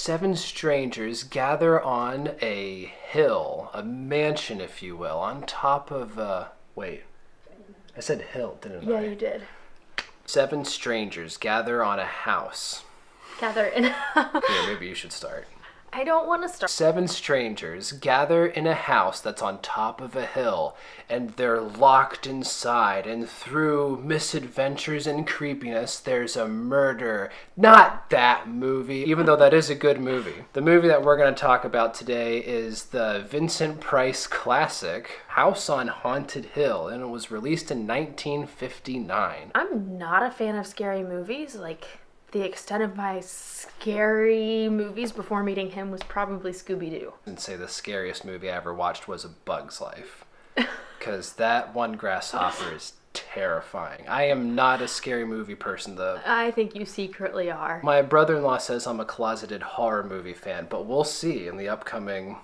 7 strangers gather on a hill, a mansion, if you will, on top of wait, I said hill, didn't I? Yeah, you did. 7 strangers gather on a house. Gather in. Here, maybe you should start. I don't want to start. 7 strangers gather in a house that's on top of a hill, and they're locked inside, and through misadventures and creepiness, there's a murder. Not that movie, even though that is a good movie. The movie that we're going to talk about today is the Vincent Price classic, House on Haunted Hill, and it was released in 1959. I'm not a fan of scary movies. Like, the extent of my scary movies before meeting him was probably Scooby Doo. And say the scariest movie I ever watched was A Bug's Life. Because that one grasshopper is terrifying. I am not a scary movie person, though. I think you secretly are. My brother-in-law says I'm a closeted horror movie fan, but we'll see in the upcoming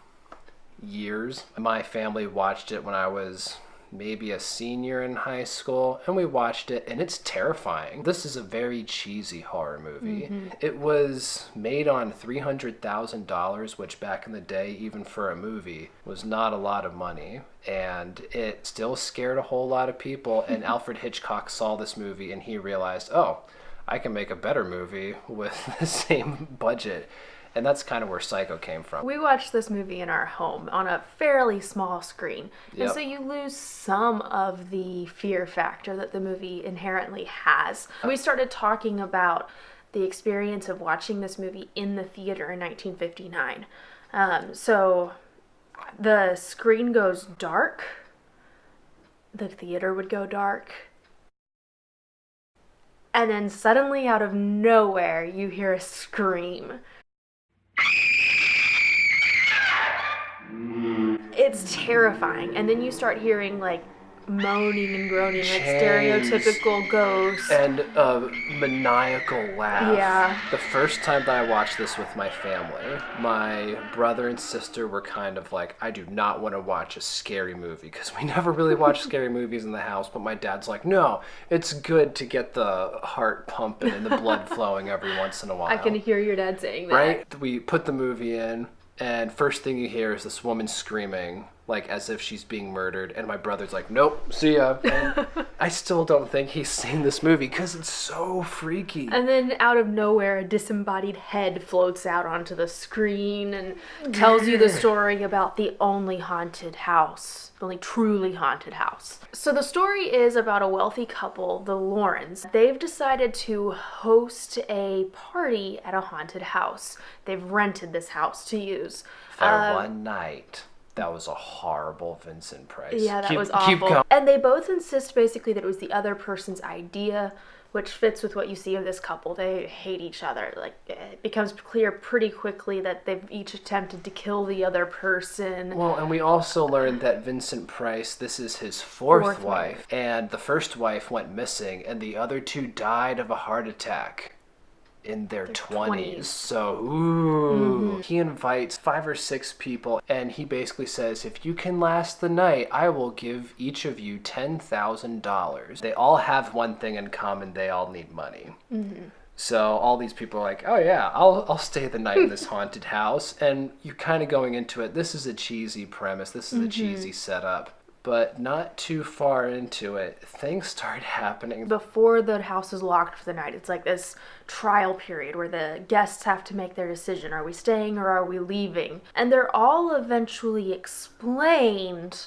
years. My family watched it when I was maybe a senior in high school, and we watched it, and it's terrifying. This is a very cheesy horror movie. Mm-hmm. It was made on $300,000, which back in the day, even for a movie, was not a lot of money, and it still scared a whole lot of people, and Alfred Hitchcock saw this movie, and he realized, oh, I can make a better movie with the same budget. And that's kind of where Psycho came from. We watched this movie in our home on a fairly small screen. Yep. And so you lose some of the fear factor that the movie inherently has. We started talking about the experience of watching this movie in the theater in 1959. So the screen goes dark. The theater would go dark. And then suddenly out of nowhere, you hear a scream. It's terrifying. And then you start hearing like moaning and groaning, like stereotypical ghosts. And a maniacal laugh. Yeah. The first time that I watched this with my family, my brother and sister were kind of like, I do not want to watch a scary movie, because we never really watch scary movies in the house, but my dad's like, no, it's good to get the heart pumping and the blood flowing every once in a while. I can hear your dad saying that. Right? We put the movie in, and first thing you hear is this woman screaming, like as if she's being murdered, and my brother's like, nope, see ya. And I still don't think he's seen this movie because it's so freaky. And then out of nowhere, a disembodied head floats out onto the screen and tells you the story about the only haunted house, the only truly haunted house. So the story is about a wealthy couple, the Laurens. They've decided to host a party at a haunted house. They've rented this house to use. For one night. That was a horrible Vincent Price. Yeah, that was awful. Keep going. And they both insist basically that it was the other person's idea, which fits with what you see of this couple. They hate each other. Like, it becomes clear pretty quickly that they've each attempted to kill the other person. Well, and we also learned that Vincent Price, this is his fourth wife. And the first wife went missing, and the other 2 died of a heart attack in their 20s. So, He invites 5 or 6 people, and he basically says, if you can last the night, I will give each of you $10,000. They all have one thing in common: they all need money. So all these people are like, oh yeah, I'll stay the night in this haunted house. And you're kind of going into it, this is a cheesy premise, this is a cheesy setup. But not too far into it, things start happening. Before the house is locked for the night, it's like this trial period where the guests have to make their decision. Are we staying or are we leaving? And they're all eventually explained.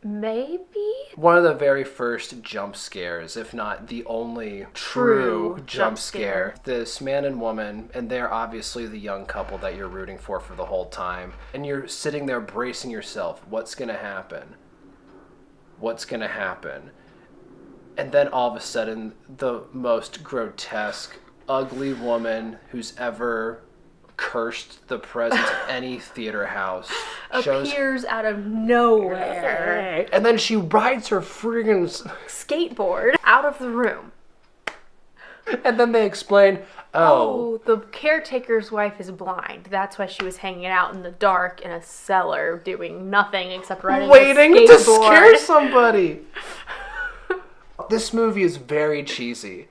Maybe? One of the very first jump scares, if not the only true jump scare. This man and woman, and they're obviously the young couple that you're rooting for the whole time. And you're sitting there bracing yourself. What's going to happen? What's going to happen? And then all of a sudden, the most grotesque, ugly woman who's ever cursed the presence of any theater house appears out of nowhere. And then she rides her friggin' skateboard out of the room. And then they explain, the caretaker's wife is blind. That's why she was hanging out in the dark in a cellar doing nothing except riding a skateboard. Waiting to scare somebody. This movie is very cheesy,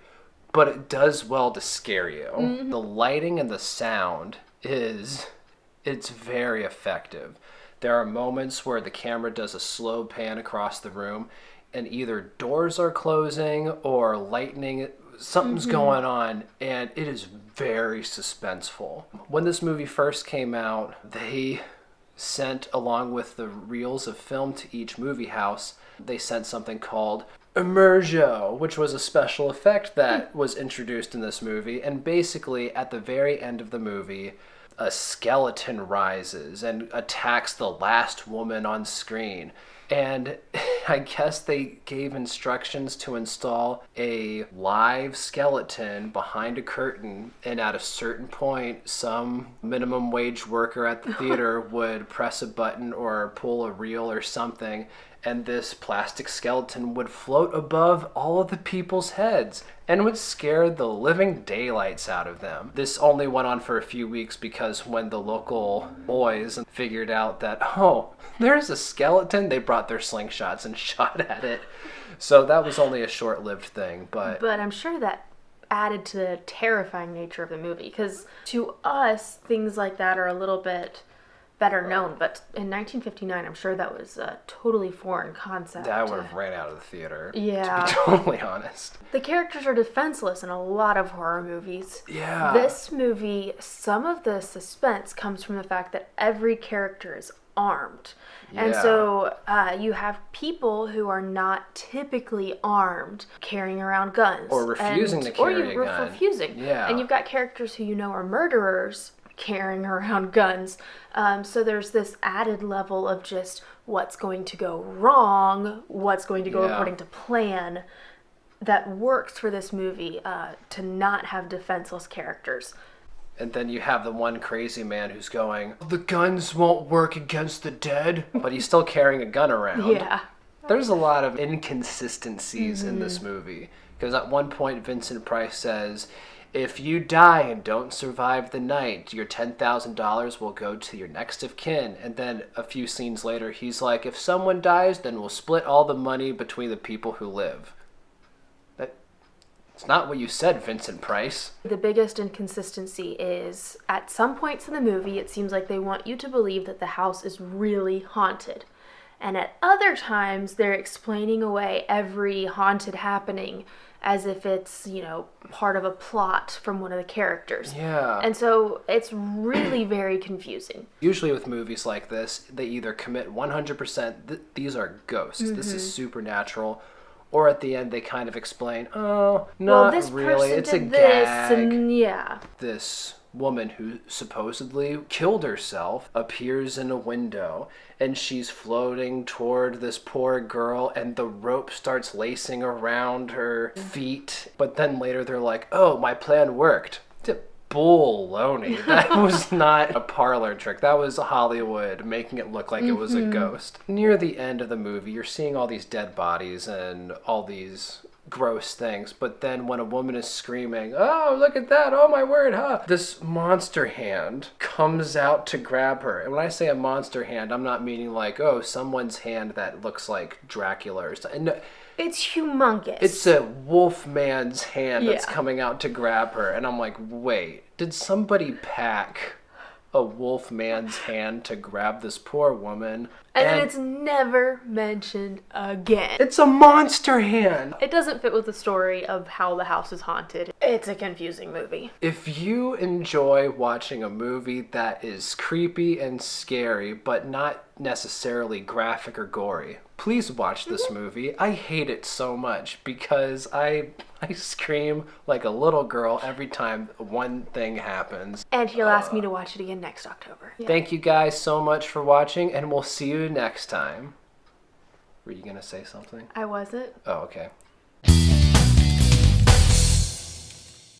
but it does well to scare you. The lighting and the sound it's very effective. There are moments where the camera does a slow pan across the room and either doors are closing or lightning, something's going on, and it is very suspenseful. When this movie first came out, they sent, along with the reels of film to each movie house, they sent something called Immergio, which was a special effect that was introduced in this movie. And basically, at the very end of the movie, a skeleton rises and attacks the last woman on screen. And I guess they gave instructions to install a live skeleton behind a curtain, and at a certain point, some minimum wage worker at the theater would press a button or pull a reel or something, and this plastic skeleton would float above all of the people's heads and would scare the living daylights out of them. This only went on for a few weeks because when the local boys figured out that, oh, there's a skeleton, they brought their slingshots and shot at it. So that was only a short-lived thing, but I'm sure that added to the terrifying nature of the movie, because to us, things like that are a little bit better known, but in 1959, I'm sure that was a totally foreign concept. I would have ran out of the theater, yeah, to be totally honest. The characters are defenseless in a lot of horror movies. Yeah. This movie, some of the suspense comes from the fact that every character is armed. And so you have people who are not typically armed carrying around guns. Or refusing to carry a gun. Refusing. Yeah. And you've got characters who you know are murderers carrying around guns. So there's this added level of just what's going to go wrong, what's going to go according to plan, that works for this movie to not have defenseless characters. And then you have the one crazy man who's going, the guns won't work against the dead, but he's still carrying a gun around. Yeah. There's a lot of inconsistencies in this movie. Because at one point, Vincent Price says, if you die and don't survive the night, your $10,000 will go to your next of kin. And then a few scenes later, he's like, if someone dies, then we'll split all the money between the people who live. It's not what you said, Vincent Price. The biggest inconsistency is, at some points in the movie, it seems like they want you to believe that the house is really haunted. And at other times, they're explaining away every haunted happening as if it's, part of a plot from one of the characters. Yeah. And so it's really very confusing. Usually with movies like this, they either commit 100%, these are ghosts, this is supernatural, or at the end they kind of explain, oh, not this really, person it's a did gag. And yeah. This woman who supposedly killed herself appears in a window, and she's floating toward this poor girl, and the rope starts lacing around her feet. But then later they're like, oh, my plan worked. Baloney. That was not a parlor trick. That was Hollywood making it look like it was a ghost. Near the end of the movie, you're seeing all these dead bodies and all these gross things, but then when a woman is screaming, oh, look at that, oh my word, huh? This monster hand comes out to grab her. And when I say a monster hand, I'm not meaning like, oh, someone's hand that looks like Dracula or something. No, it's humongous. it's a wolf man's hand that's coming out to grab her. And I'm like, wait, did somebody pack a wolf man's hand to grab this poor woman? And then it's never mentioned again. It's a monster hand. It doesn't fit with the story of how the house is haunted. It's a confusing movie. If you enjoy watching a movie that is creepy and scary, but not necessarily graphic or gory, please watch this movie. I hate it so much because I scream like a little girl every time one thing happens. And he'll ask me to watch it again next October. Yeah. Thank you guys so much for watching, and we'll see you next time. Were you going to say something? I wasn't. Oh, okay.